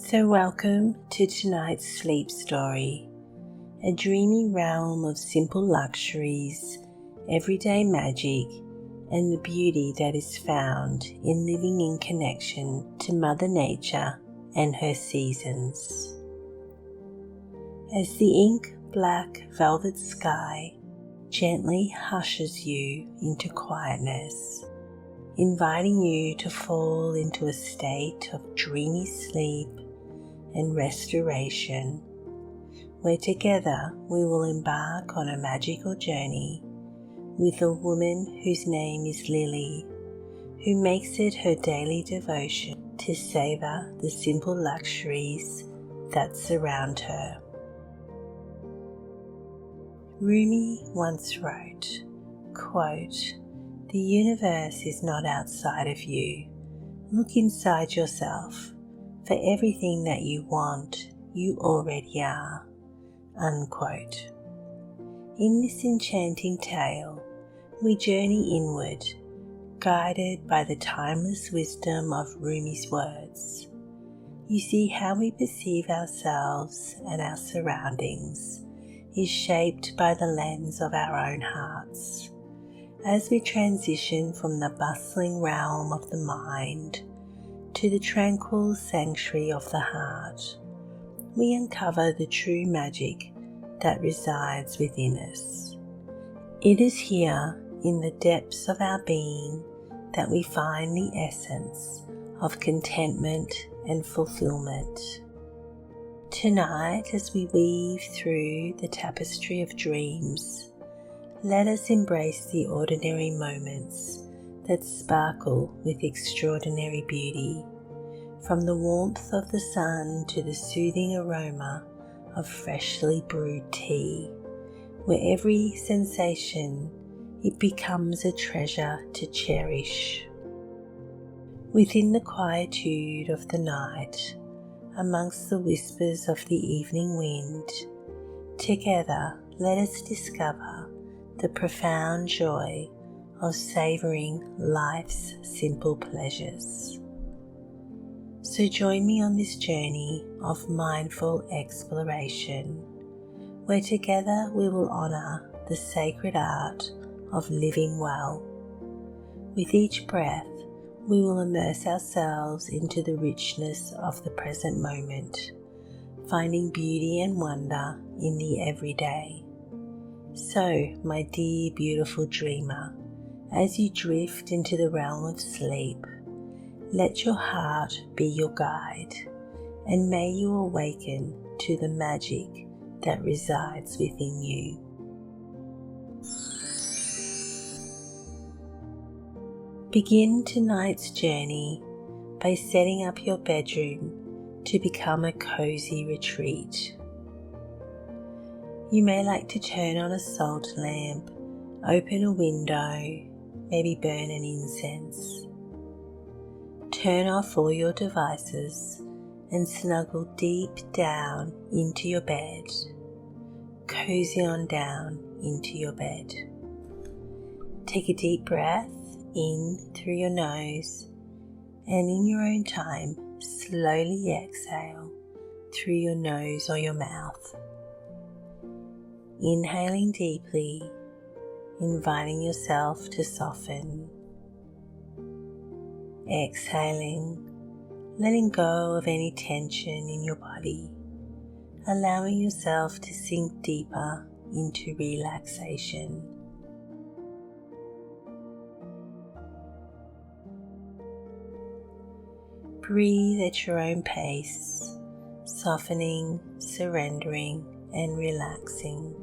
So welcome to tonight's sleep story, a dreamy realm of simple luxuries, everyday magic, and the beauty that is found in living in connection to Mother Nature and her seasons. As the ink-black velvet sky gently hushes you into quietness, inviting you to fall into a state of dreamy sleep and restoration, where together we will embark on a magical journey with a woman whose name is Lilly, who makes it her daily devotion to savour the simple luxuries that surround her. Rumi once wrote, quote, "The universe is not outside of you. Look inside yourself. For everything that you want, you already are." Unquote. In this enchanting tale, we journey inward, guided by the timeless wisdom of Rumi's words. You see how we perceive ourselves and our surroundings is shaped by the lens of our own hearts. As we transition from the bustling realm of the mind to the tranquil sanctuary of the heart, we uncover the true magic that resides within us. It is here, in the depths of our being, that we find the essence of contentment and fulfilment. Tonight, as we weave through the tapestry of dreams, let us embrace the ordinary moments that sparkle with extraordinary beauty, from the warmth of the sun to the soothing aroma of freshly brewed tea, where every sensation it becomes a treasure to cherish. Within the quietude of the night, amongst the whispers of the evening wind, together let us discover the profound joy of savouring life's simple pleasures. So join me on this journey of mindful exploration, where together we will honour the sacred art of living well. With each breath, we will immerse ourselves into the richness of the present moment, finding beauty and wonder in the everyday. So, my dear beautiful dreamer, as you drift into the realm of sleep, let your heart be your guide, and may you awaken to the magic that resides within you. Begin tonight's journey by setting up your bedroom to become a cozy retreat. You may like to turn on a salt lamp, open a window, maybe burn an incense. Turn off all your devices and snuggle deep down into your bed. Cozy on down into your bed. Take a deep breath in through your nose, and in your own time, slowly exhale through your nose or your mouth. Inhaling deeply, inviting yourself to soften. Exhaling, letting go of any tension in your body, allowing yourself to sink deeper into relaxation. Breathe at your own pace, softening, surrendering, and relaxing.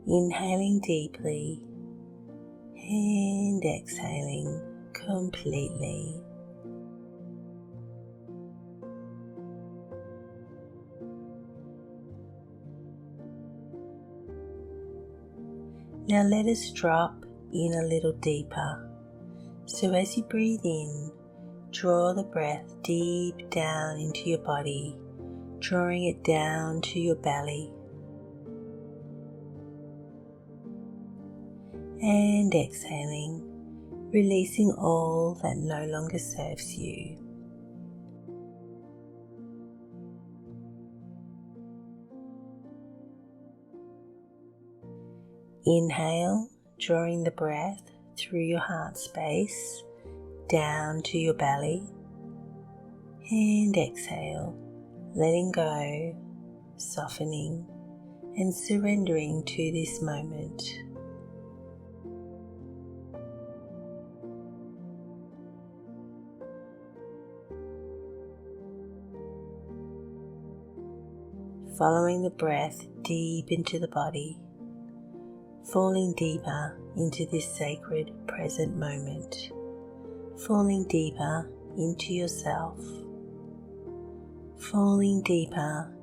Inhaling deeply and exhaling completely. Now let us drop in a little deeper. So as you breathe in, draw the breath deep down into your body, drawing it down to your belly. And exhaling, releasing all that no longer serves you. Inhale, drawing the breath through your heart space down to your belly, and exhale, letting go, softening and surrendering to this moment. Following the breath deep into the body, falling deeper into this sacred present moment, falling deeper into yourself, falling deeper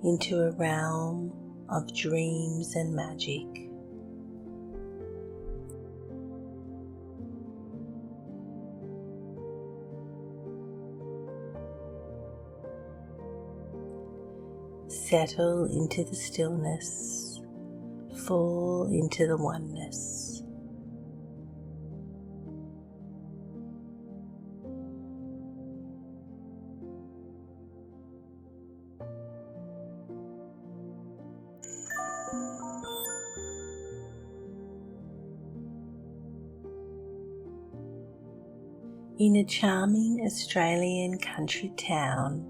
into a realm of dreams and magic. Settle into the stillness, fall into the oneness. In a charming Australian country town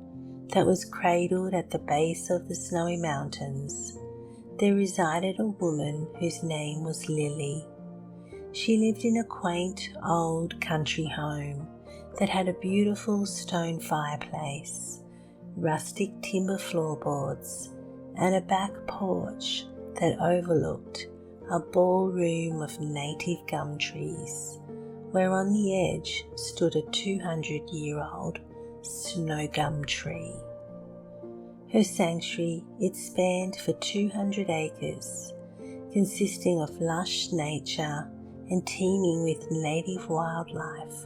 that was cradled at the base of the snowy mountains, there resided a woman whose name was Lilly. She lived in a quaint old country home that had a beautiful stone fireplace, rustic timber floorboards, and a back porch that overlooked a ballroom of native gum trees, where on the edge stood a 200-year-old snow gum tree. Her sanctuary, it spanned for 200 acres, consisting of lush nature and teeming with native wildlife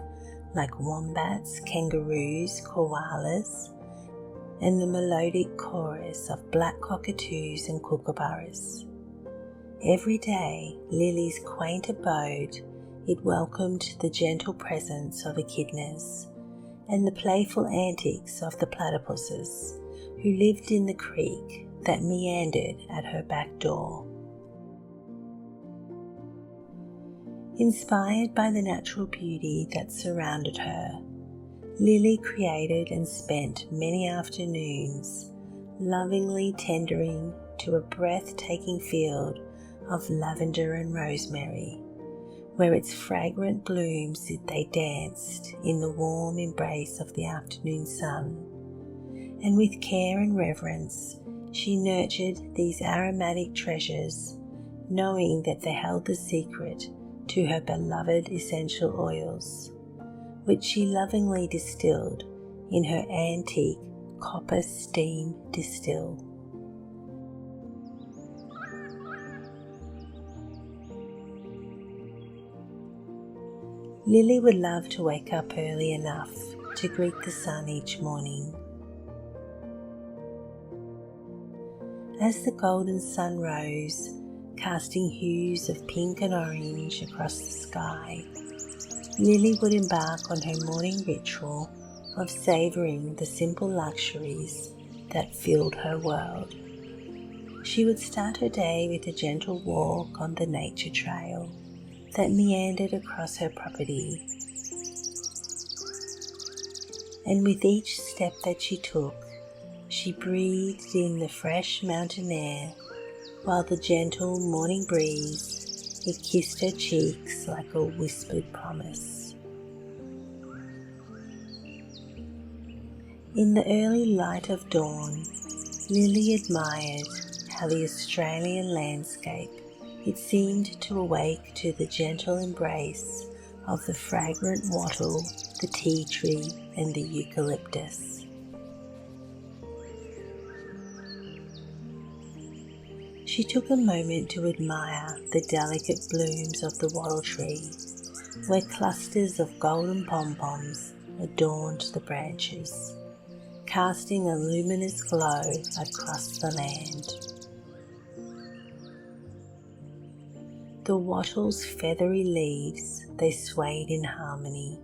like wombats, kangaroos, koalas, and the melodic chorus of black cockatoos and kookaburras. Every day, Lily's quaint abode, it welcomed the gentle presence of echidnas and the playful antics of the platypuses who lived in the creek that meandered at her back door. Inspired by the natural beauty that surrounded her, Lilly created and spent many afternoons lovingly tendering to a breathtaking field of lavender and rosemary, where its fragrant blooms they danced in the warm embrace of the afternoon sun. And with care and reverence, she nurtured these aromatic treasures, knowing that they held the secret to her beloved essential oils, which she lovingly distilled in her antique copper steam distill. Lilly would love to wake up early enough to greet the sun each morning. As the golden sun rose, casting hues of pink and orange across the sky, Lilly would embark on her morning ritual of savouring the simple luxuries that filled her world. She would start her day with a gentle walk on the nature trail that meandered across her property, and with each step that she took, she breathed in the fresh mountain air, while the gentle morning breeze, it kissed her cheeks like a whispered promise. In the early light of dawn, Lilly admired how the Australian landscape, it seemed to awake to the gentle embrace of the fragrant wattle, the tea tree, and the eucalyptus. She took a moment to admire the delicate blooms of the wattle tree, where clusters of golden pom-poms adorned the branches, casting a luminous glow across the land. the wattle's feathery leaves, they swayed in harmony,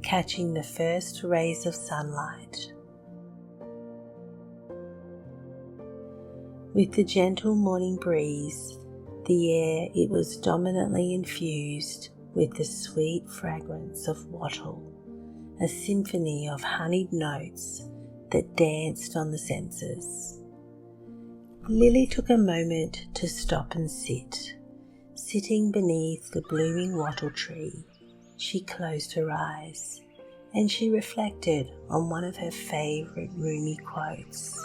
catching the first rays of sunlight. With the gentle morning breeze, the air, it was dominantly infused with the sweet fragrance of wattle, a symphony of honeyed notes that danced on the senses. Lily took a moment to stop and sit. Sitting beneath the blooming wattle tree, she closed her eyes and she reflected on one of her favourite Rumi quotes.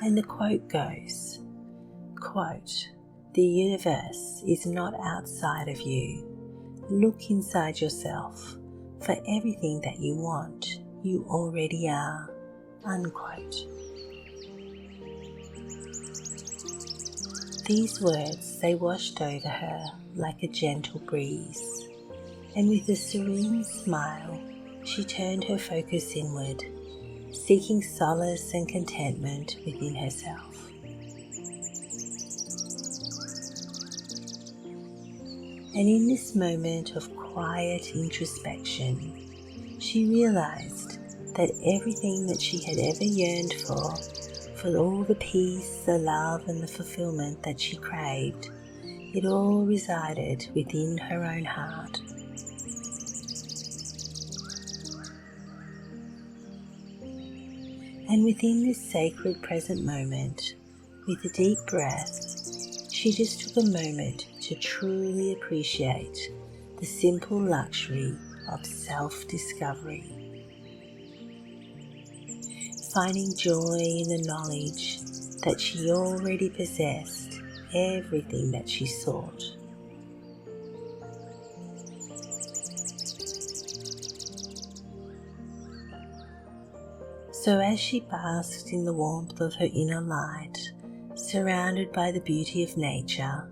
And the quote goes, quote, "The universe is not outside of you. Look inside yourself. For everything that you want, you already are." Unquote. These words, they washed over her like a gentle breeze, and with a serene smile, she turned her focus inward, seeking solace and contentment within herself. And in this moment of quiet introspection, she realized that everything that she had ever yearned for all the peace, the love and the fulfilment that she craved, it all resided within her own heart. And within this sacred present moment, with a deep breath, she just took a moment to truly appreciate the simple luxury of self-discovery, finding joy in the knowledge that she already possessed everything that she sought. So as she basked in the warmth of her inner light, surrounded by the beauty of nature,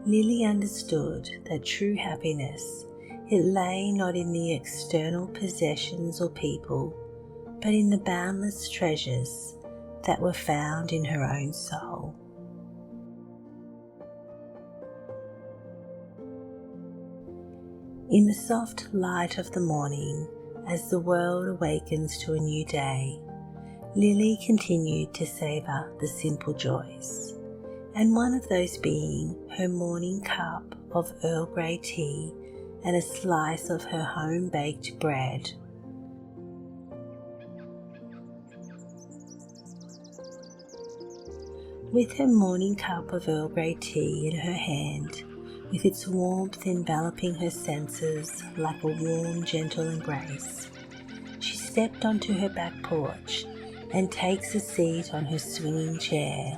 Lily understood that true happiness, it lay not in the external possessions or people, but in the boundless treasures that were found in her own soul. In the soft light of the morning, as the world awakens to a new day, Lily continued to savour the simple joys, and one of those being her morning cup of Earl Grey tea and a slice of her home-baked bread. With her morning cup of Earl Grey tea in her hand, with its warmth enveloping her senses like a warm, gentle embrace, she stepped onto her back porch and takes a seat on her swinging chair.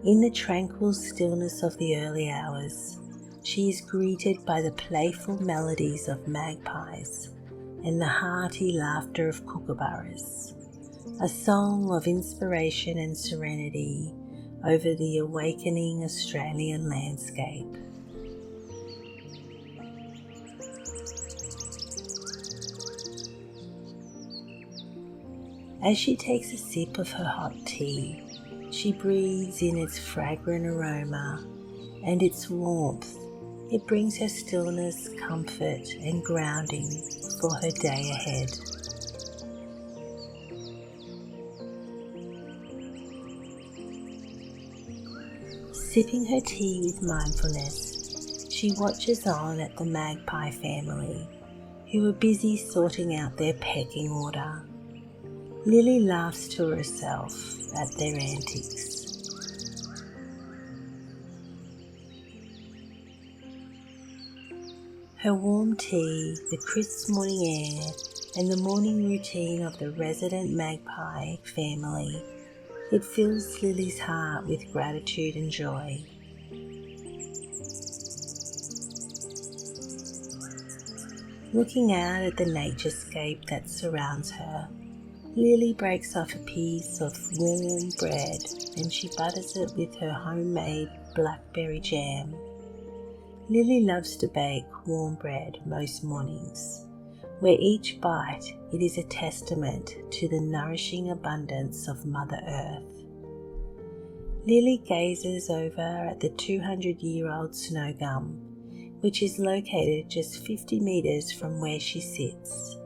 In the tranquil stillness of the early hours, she is greeted by the playful melodies of magpies and the hearty laughter of kookaburras, a song of inspiration and serenity over the awakening Australian landscape. As she takes a sip of her hot tea, she breathes in its fragrant aroma and its warmth. It brings her stillness, comfort and grounding for her day ahead. Sipping her tea with mindfulness, she watches on at the magpie family, who are busy sorting out their pecking order. Lily laughs to herself at their antics. Her warm tea, the crisp morning air, and the morning routine of the resident magpie family, it fills Lily's heart with gratitude and joy. Looking out at the naturescape that surrounds her, Lily breaks off a piece of warm bread and she butters it with her homemade blackberry jam. Lily loves to bake warm bread most mornings, where each bite it is a testament to the nourishing abundance of Mother Earth. Lily gazes over at the 200-year-old snow gum, which is located just 50 metres from where she sits.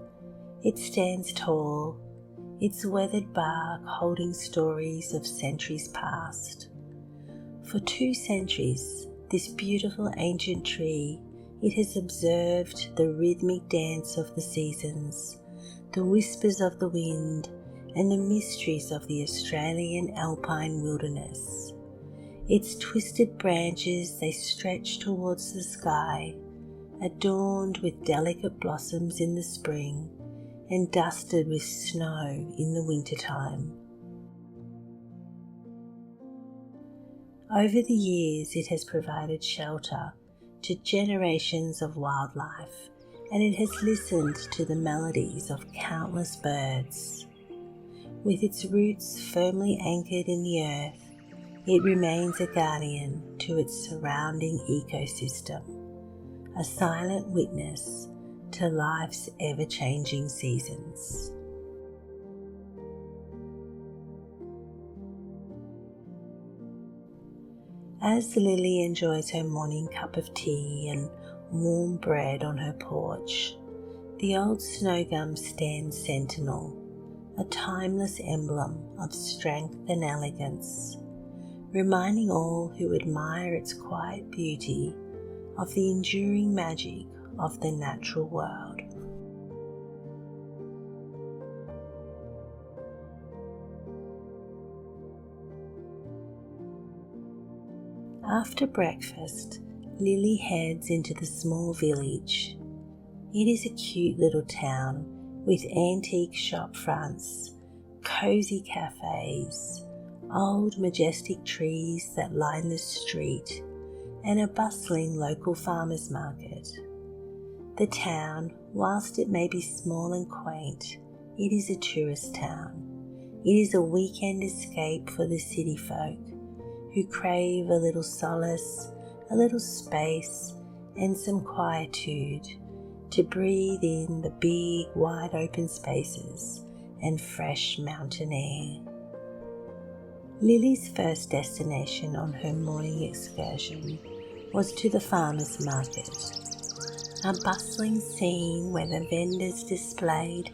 It stands tall, its weathered bark holding stories of centuries past. For 2 centuries, this beautiful ancient tree, it has observed the rhythmic dance of the seasons, the whispers of the wind, and the mysteries of the Australian alpine wilderness. Its twisted branches, they stretch towards the sky, adorned with delicate blossoms in the spring and dusted with snow in the wintertime. Over the years, it has provided shelter to generations of wildlife, and it has listened to the melodies of countless birds. With its roots firmly anchored in the earth, it remains a guardian to its surrounding ecosystem, a silent witness to life's ever-changing seasons. As Lily enjoys her morning cup of tea and warm bread on her porch, the old snow gum stands sentinel, a timeless emblem of strength and elegance, reminding all who admire its quiet beauty of the enduring magic of the natural world. After breakfast, Lily heads into the small village. It is a cute little town with antique shop fronts, cozy cafes, old majestic trees that line the street, and a bustling local farmers market. The town, whilst it may be small and quaint, it is a tourist town. It is a weekend escape for the city folk who crave a little solace, a little space, and some quietude to breathe in the big, wide open spaces and fresh mountain air. Lily's first destination on her morning excursion was to the farmers' market, a bustling scene where the vendors displayed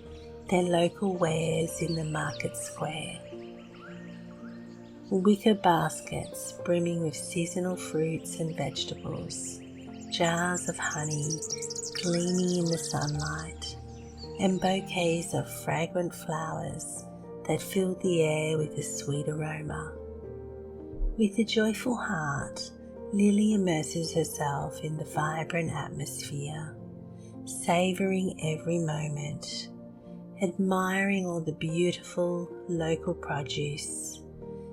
their local wares in the market square. Wicker baskets brimming with seasonal fruits and vegetables, jars of honey gleaming in the sunlight, and bouquets of fragrant flowers that filled the air with a sweet aroma. With a joyful heart, Lily immerses herself in the vibrant atmosphere, savouring every moment, admiring all the beautiful local produce,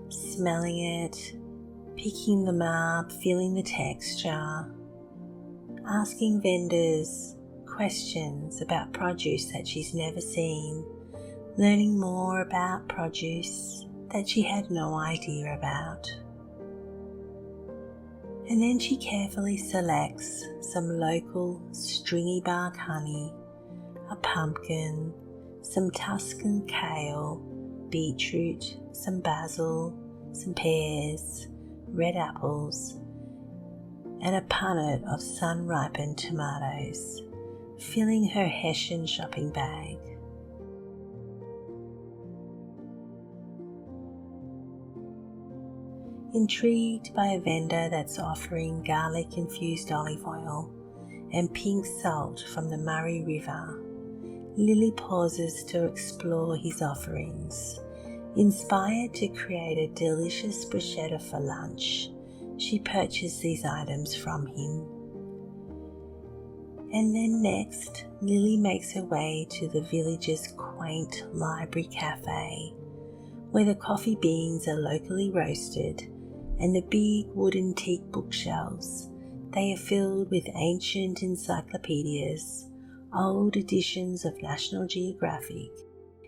smelling it, picking them up, feeling the texture, asking vendors questions about produce that she's never seen, learning more about produce that she had no idea about. And then she carefully selects some local stringy bark honey, a pumpkin, some Tuscan kale, beetroot, some basil, some pears, red apples, and a punnet of sun-ripened tomatoes, filling her Hessian shopping bag. Intrigued by a vendor that's offering garlic-infused olive oil and pink salt from the Murray River, Lily pauses to explore his offerings. Inspired to create a delicious bruschetta for lunch, she purchased these items from him. And then next, Lily makes her way to the village's quaint library cafe, where the coffee beans are locally roasted and the big wooden teak bookshelves, they are filled with ancient encyclopedias, old editions of National Geographic,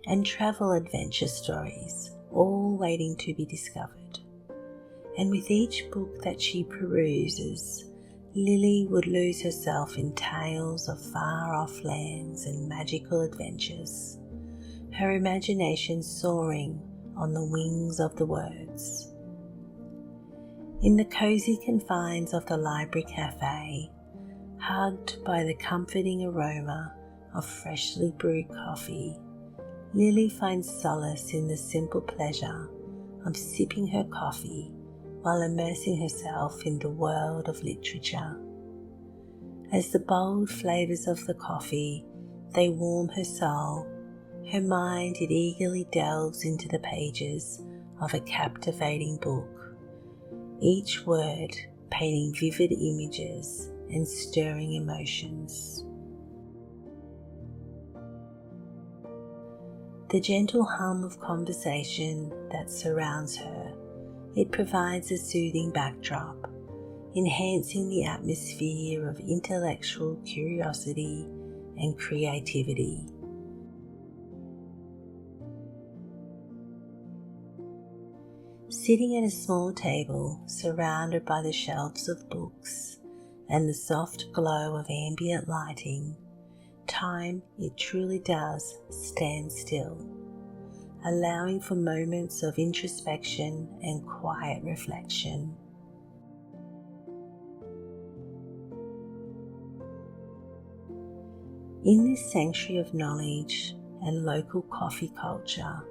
and travel adventure stories, all waiting to be discovered. And with each book that she peruses, Lily would lose herself in tales of far-off lands and magical adventures, her imagination soaring on the wings of the words. In the cosy confines of the library cafe, hugged by the comforting aroma of freshly brewed coffee, Lilly finds solace in the simple pleasure of sipping her coffee while immersing herself in the world of literature. As the bold flavours of the coffee, they warm her soul, her mind it eagerly delves into the pages of a captivating book, each word painting vivid images and stirring emotions. The gentle hum of conversation that surrounds her, it provides a soothing backdrop, enhancing the atmosphere of intellectual curiosity and creativity. Sitting at a small table surrounded by the shelves of books and the soft glow of ambient lighting, time, it truly does stand still, allowing for moments of introspection and quiet reflection. In this sanctuary of knowledge and local coffee culture,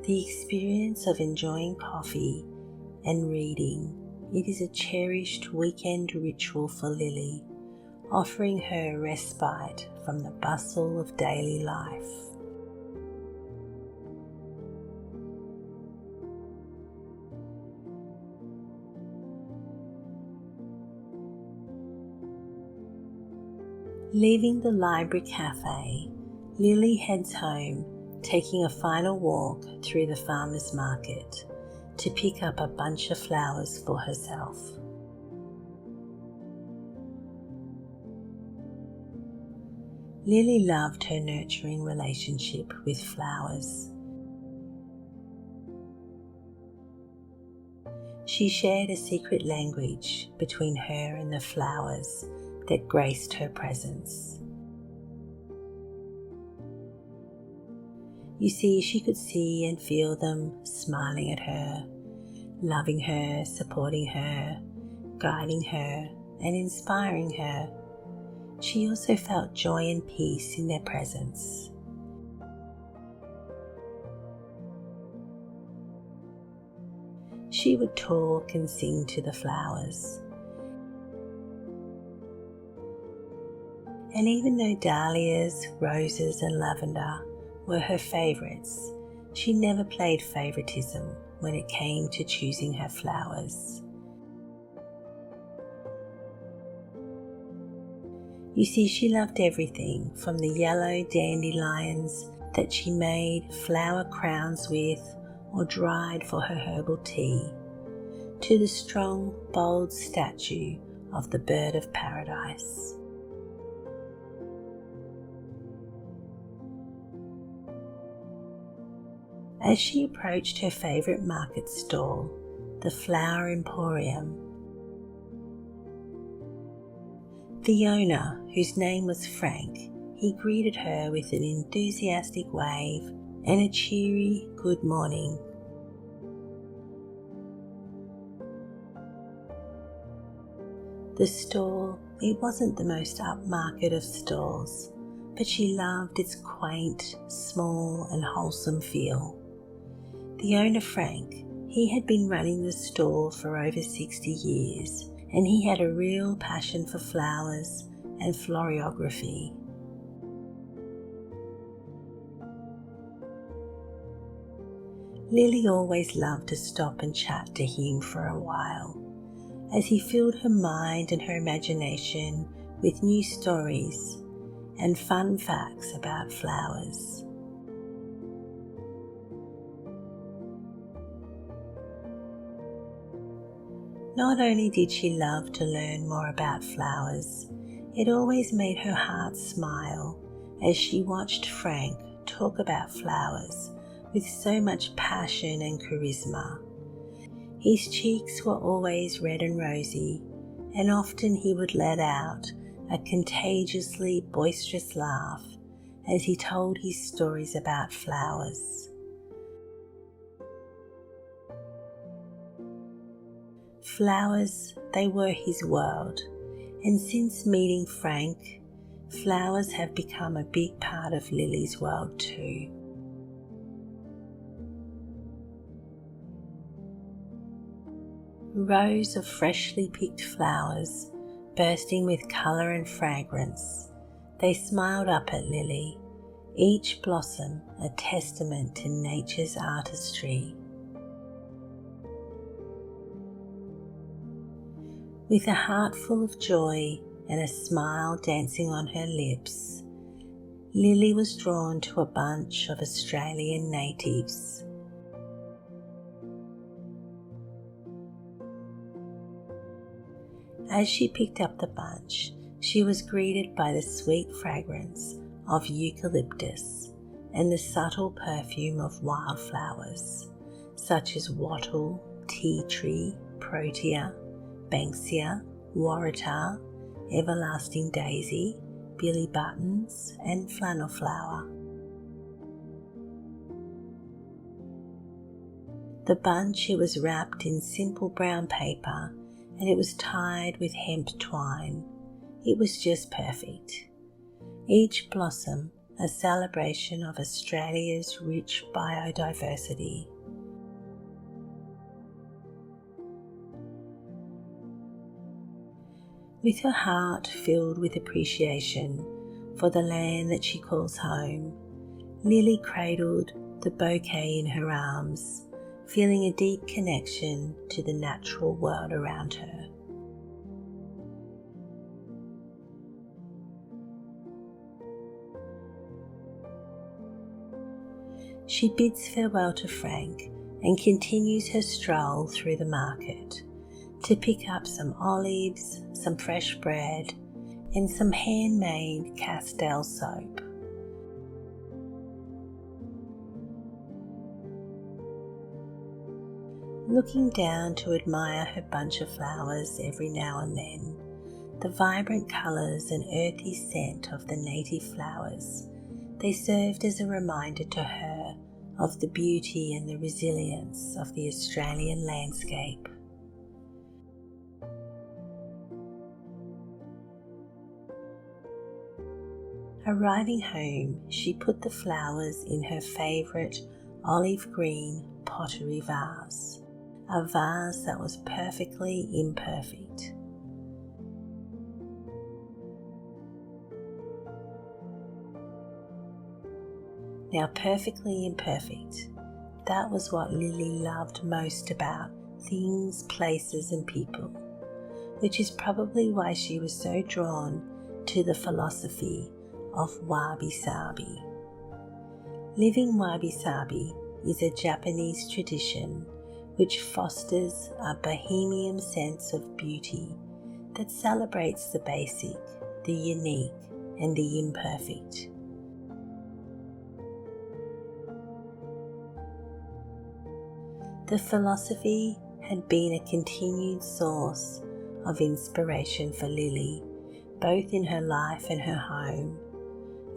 the experience of enjoying coffee and reading, it is a cherished weekend ritual for Lilly, offering her a respite from the bustle of daily life. Leaving the library cafe, Lilly heads home, taking a final walk through the farmer's market to pick up a bunch of flowers for herself. Lilly loved her nurturing relationship with flowers. She shared a secret language between her and the flowers that graced her presence. You see, she could see and feel them smiling at her, loving her, supporting her, guiding her, and inspiring her. She also felt joy and peace in their presence. She would talk and sing to the flowers. And even though dahlias, roses, and lavender were her favourites, she never played favouritism when it came to choosing her flowers. You see, she loved everything from the yellow dandelions that she made flower crowns with or dried for her herbal tea, to the strong, bold statue of the bird of paradise. As she approached her favourite market stall, the Flower Emporium, the owner, whose name was Frank, he greeted her with an enthusiastic wave and a cheery good morning. The stall, it wasn't the most upmarket of stalls, but she loved its quaint, small and wholesome feel. The owner, Frank, he had been running the store for over 60 years, and he had a real passion for flowers and florography. Lilly always loved to stop and chat to him for a while, as he filled her mind and her imagination with new stories and fun facts about flowers. Not only did she love to learn more about flowers, it always made her heart smile as she watched Frank talk about flowers with so much passion and charisma. His cheeks were always red and rosy, and often he would let out a contagiously boisterous laugh as he told his stories about flowers. Flowers, they were his world, and since meeting Frank, flowers have become a big part of Lilly's world too. Rows of freshly picked flowers, bursting with colour and fragrance, they smiled up at Lilly, each blossom a testament to nature's artistry. With a heart full of joy and a smile dancing on her lips, Lilly was drawn to a bunch of Australian natives. As she picked up the bunch, she was greeted by the sweet fragrance of eucalyptus and the subtle perfume of wildflowers, such as wattle, tea tree, protea, banksia, waratah, everlasting daisy, billy buttons, and flannel flower. The bunch, it was wrapped in simple brown paper and it was tied with hemp twine. It was just perfect. Each blossom a celebration of Australia's rich biodiversity. With her heart filled with appreciation for the land that she calls home, Lilly cradled the bouquet in her arms, feeling a deep connection to the natural world around her. She bids farewell to Frank and continues her stroll through the market to pick up some olives, some fresh bread, and some handmade Castile soap. Looking down to admire her bunch of flowers every now and then, the vibrant colours and earthy scent of the native flowers, they served as a reminder to her of the beauty and the resilience of the Australian landscape. Arriving home, she put the flowers in her favourite olive green pottery vase, a vase that was perfectly imperfect. Now, perfectly imperfect, that was what Lilly loved most about things, places and people, which is probably why she was so drawn to the philosophy of wabi-sabi. Living wabi-sabi is a Japanese tradition which fosters a bohemian sense of beauty that celebrates the basic, the unique, and the imperfect. The philosophy had been a continued source of inspiration for Lilly, both in her life and her home.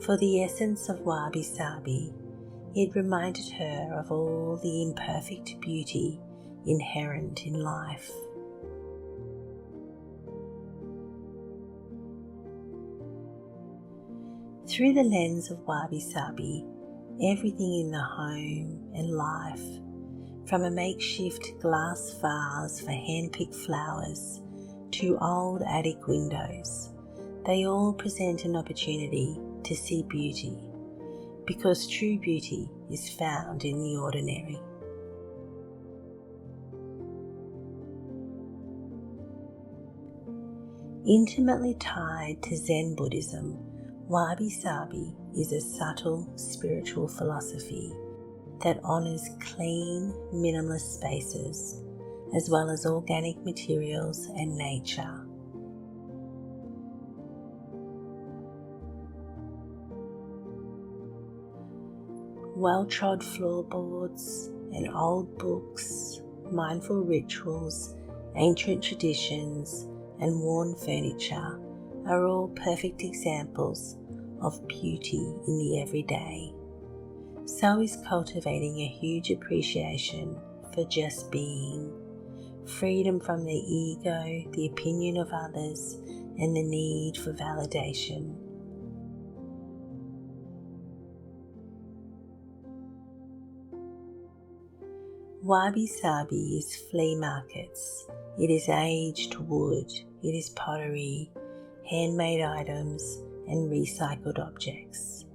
For the essence of wabi-sabi, it reminded her of all the imperfect beauty inherent in life. Through the lens of wabi-sabi, everything in the home and life, from a makeshift glass vase for hand-picked flowers to old attic windows, they all present an opportunity to see beauty, because true beauty is found in the ordinary. Intimately tied to Zen Buddhism, wabi-sabi is a subtle spiritual philosophy that honours clean, minimalist spaces, as well as organic materials and nature. Well-trod floorboards and old books, mindful rituals, ancient traditions, and worn furniture are all perfect examples of beauty in the everyday. So is cultivating a huge appreciation for just being, freedom from the ego, the opinion of others, and the need for validation. Wabi-sabi is flea markets. It is aged wood, it is pottery, handmade items, and recycled objects.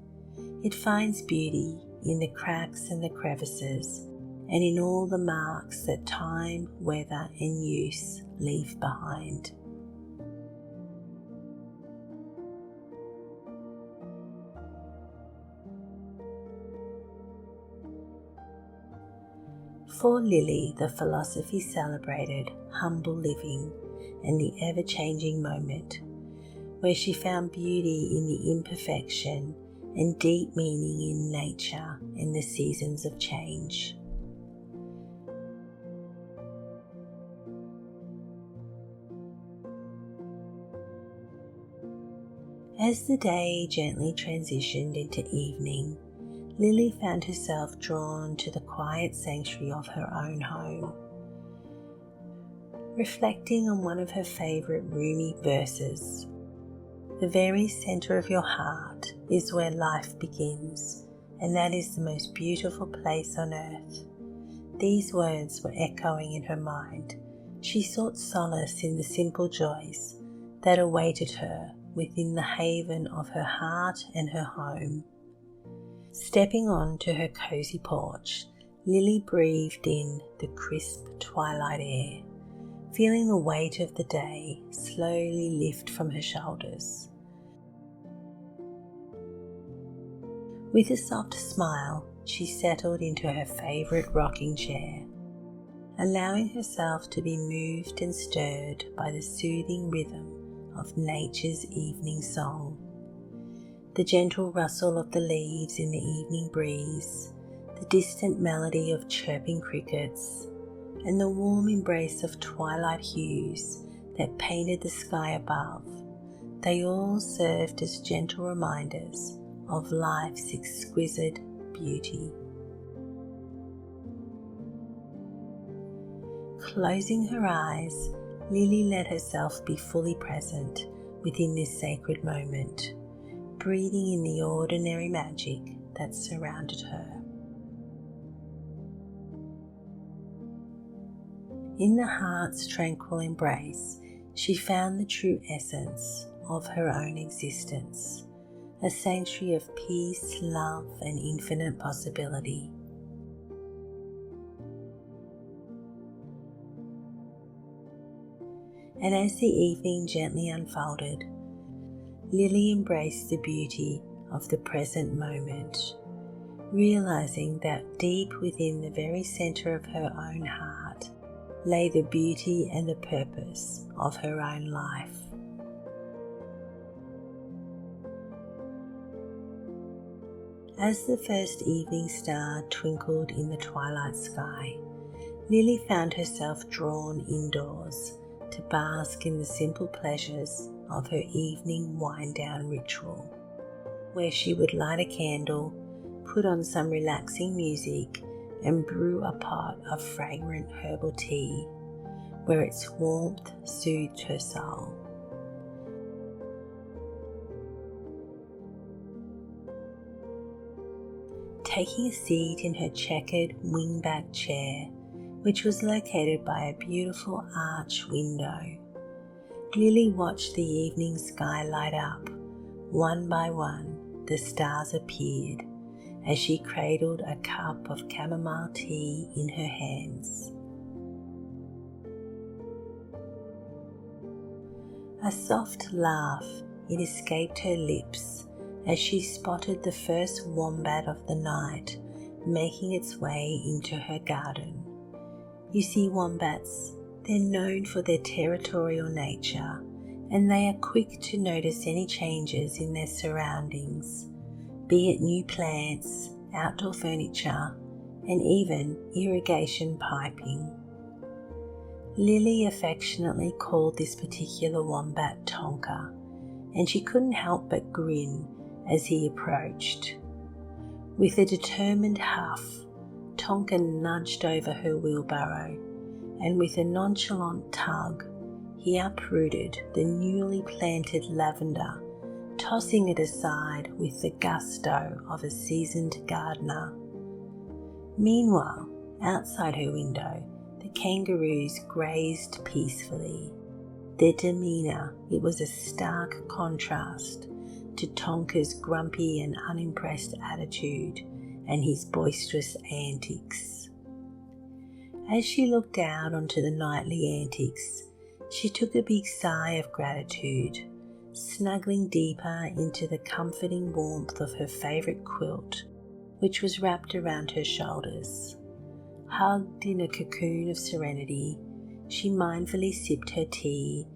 It finds beauty in the cracks and the crevices, and in all the marks that time, weather, and use leave behind. For Lilly, the philosophy celebrated humble living and the ever-changing moment, where she found beauty in the imperfection and deep meaning in nature and the seasons of change. As the day gently transitioned into evening, Lilly found herself drawn to the quiet sanctuary of her own home. Reflecting on one of her favourite Rumi verses, "The very centre of your heart is where life begins, and that is the most beautiful place on earth." These words were echoing in her mind. She sought solace in the simple joys that awaited her within the haven of her heart and her home. Stepping on to her cosy porch, Lilly breathed in the crisp twilight air, feeling the weight of the day slowly lift from her shoulders. With a soft smile, she settled into her favourite rocking chair, allowing herself to be moved and stirred by the soothing rhythm of nature's evening song. The gentle rustle of the leaves in the evening breeze, the distant melody of chirping crickets, and the warm embrace of twilight hues that painted the sky above, they all served as gentle reminders of life's exquisite beauty. Closing her eyes, Lilly let herself be fully present within this sacred moment, breathing in the ordinary magic that surrounded her. In the heart's tranquil embrace, she found the true essence of her own existence, a sanctuary of peace, love, and infinite possibility. And as the evening gently unfolded, Lilly embraced the beauty of the present moment, realizing that deep within the very center of her own heart lay the beauty and the purpose of her own life. As the first evening star twinkled in the twilight sky, Lilly found herself drawn indoors to bask in the simple pleasures of her evening wind-down ritual, where she would light a candle, put on some relaxing music, and brew a pot of fragrant herbal tea, where its warmth soothed her soul. Taking a seat in her checkered wingback chair, which was located by a beautiful arch window, Lilly watched the evening sky light up. One by one, the stars appeared as she cradled a cup of chamomile tea in her hands. A soft laugh, it escaped her lips as she spotted the first wombat of the night making its way into her garden. You see, wombats, they're known for their territorial nature, and they are quick to notice any changes in their surroundings, be it new plants, outdoor furniture, and even irrigation piping. Lilly affectionately called this particular wombat Tonka, and she couldn't help but grin as he approached. With a determined huff, Tonka nudged over her wheelbarrow and with a nonchalant tug, he uprooted the newly planted lavender, tossing it aside with the gusto of a seasoned gardener. Meanwhile, outside her window, the kangaroos grazed peacefully. Their demeanour, it was a stark contrast to Tonka's grumpy and unimpressed attitude and his boisterous antics. As she looked out onto the nightly antics, she took a big sigh of gratitude, snuggling deeper into the comforting warmth of her favourite quilt, which was wrapped around her shoulders. Hugged in a cocoon of serenity, she mindfully sipped her tea,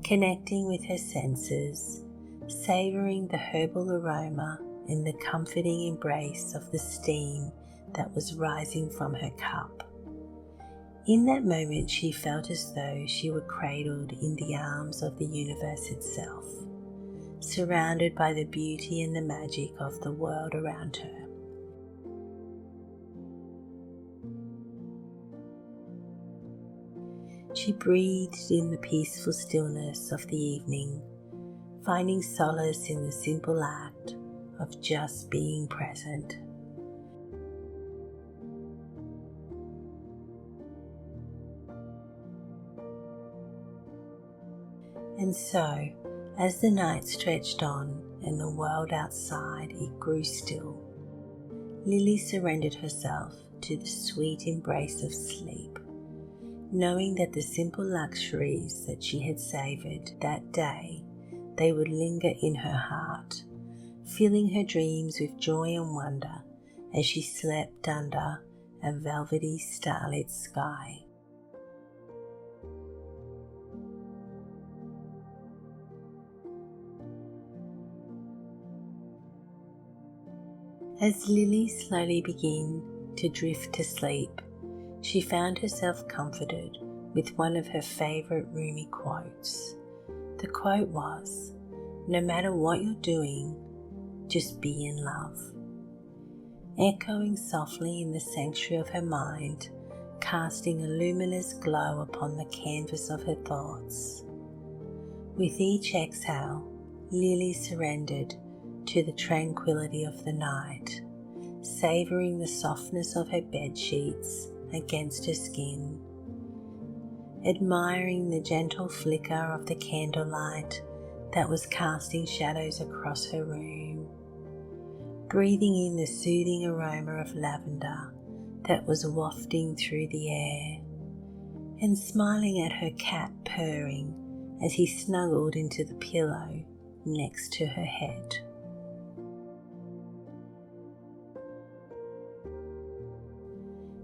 connecting with her senses, savouring the herbal aroma and the comforting embrace of the steam that was rising from her cup. In that moment, she felt as though she were cradled in the arms of the universe itself, surrounded by the beauty and the magic of the world around her. She breathed in the peaceful stillness of the evening, finding solace in the simple act of just being present. And so, as the night stretched on and the world outside it grew still, Lilly surrendered herself to the sweet embrace of sleep, knowing that the simple luxuries that she had savoured that day, they would linger in her heart, filling her dreams with joy and wonder as she slept under a velvety starlit sky. As Lilly slowly began to drift to sleep, she found herself comforted with one of her favourite Rumi quotes. The quote was, "No matter what you're doing, just be in love." Echoing softly in the sanctuary of her mind, casting a luminous glow upon the canvas of her thoughts. With each exhale, Lilly surrendered to the tranquility of the night, savouring the softness of her bed sheets against her skin, admiring the gentle flicker of the candlelight that was casting shadows across her room, breathing in the soothing aroma of lavender that was wafting through the air, and smiling at her cat purring as he snuggled into the pillow next to her head.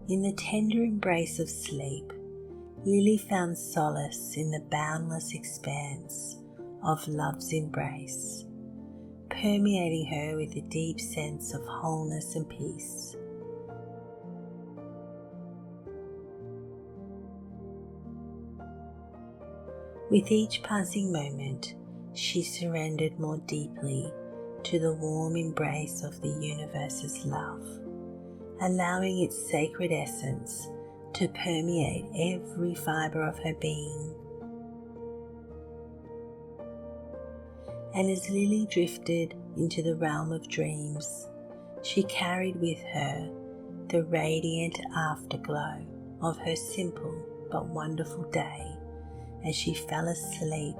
In the tender embrace of sleep, Lilly found solace in the boundless expanse of love's embrace, permeating her with a deep sense of wholeness and peace. With each passing moment, she surrendered more deeply to the warm embrace of the universe's love, allowing its sacred essence to permeate every fibre of her being. And as Lilly drifted into the realm of dreams, she carried with her the radiant afterglow of her simple but wonderful day as she fell asleep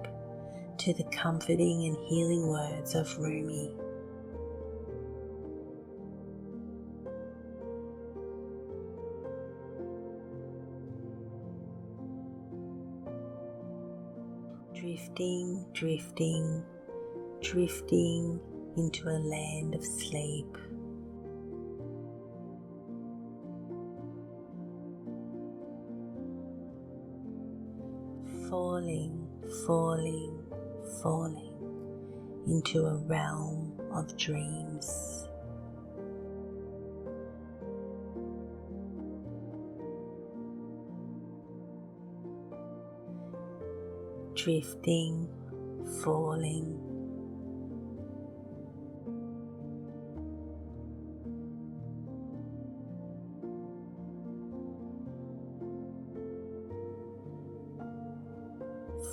to the comforting and healing words of Rumi. Drifting, drifting, drifting into a land of sleep. Falling, falling, falling into a realm of dreams. Drifting, falling,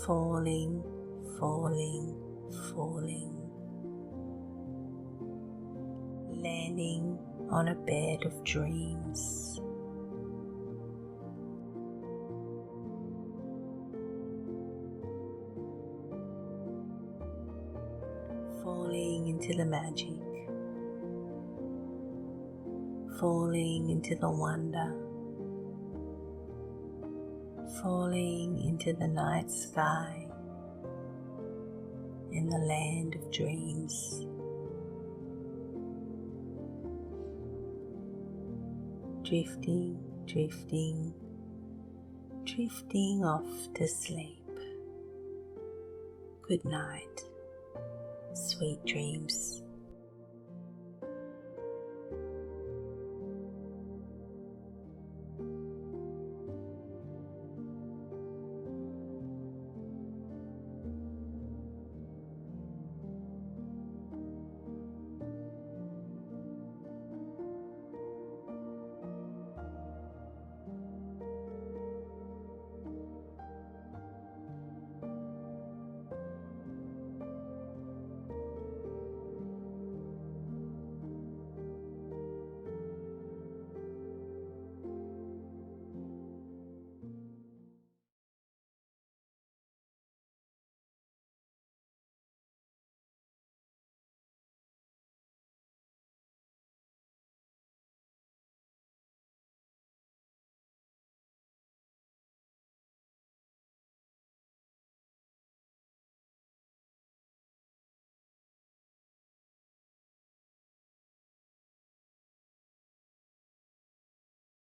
falling, falling, falling, landing on a bed of dreams. Falling into the magic, falling into the wonder, falling into the night sky in the land of dreams. Drifting, drifting, drifting off to sleep. Good night, sweet dreams.